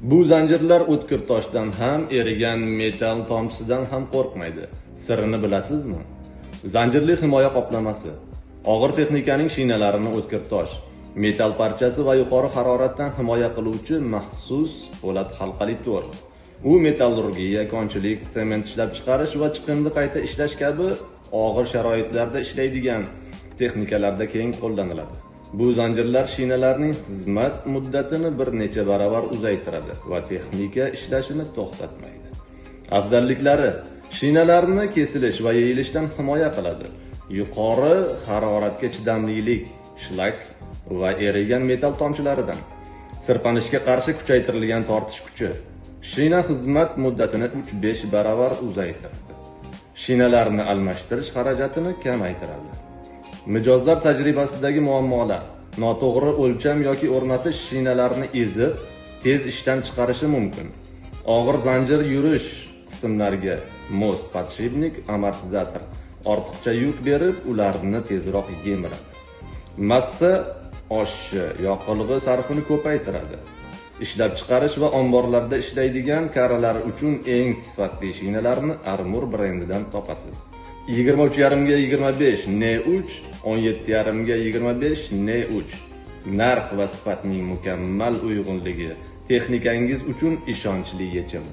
Bu zanjirlar o'tkir toshdan ham, erigan metall tomchisidan ham qo'rqmaydi. Sirini bilasizmi? Zanjirli himoya qoplamasi. Og'ir texnikaning shinalarini o'tkir tosh, metall parchasi va yuqori haroratdan himoya qiluvchi maxsus po'lat halqali to'r. U metallurgiya, konchilik, sement ishlab chiqarish va chiqindi qayta ishlash kabi og'ir sharoitlarda ishlaydigan texnikalarda keng qo'llaniladi. Bu zanjirlar shinalarning xizmat muddatini bir necha baravar uzaytiradi va texnika ishlashini to'xtatmaydi. Afzalliklari: shinalarni kesilish va yeyilishdan himoya qiladi. Yuqori haroratga chidamlilik, shlak va erigan metall tomchilaridan. Sirpanishga qarshi kuchaytirilgan tortish kuchi. Shina xizmat muddatini 3-5 baravar uzaytiradi. Shinalarni almashtirish xarajatini kamaytiradi. Mijozlar tajribasidagi muammolar: noto'g'ri o'lcham yoki o'rnatish shinalarni ezib, tez ishdan chiqarishi mumkin. Og'ir zanjir yurish qismlariga most podshipnik amortizator ortiqcha yuk berib, ularni tezroq yemiradi. Massa oshishi yoqilg'i sarfini ko'paytiradi. Ishlab chiqarish va omborlarda ishlaydigan karalar uchun eng sifatli shinalarni Armor brendidan topasiz. 23,5 ga 25 N3, 17,5 ga 25 N3. Narx va sifatning mukammal uyg'unligi texnikangiz uchun ishonchli yechim.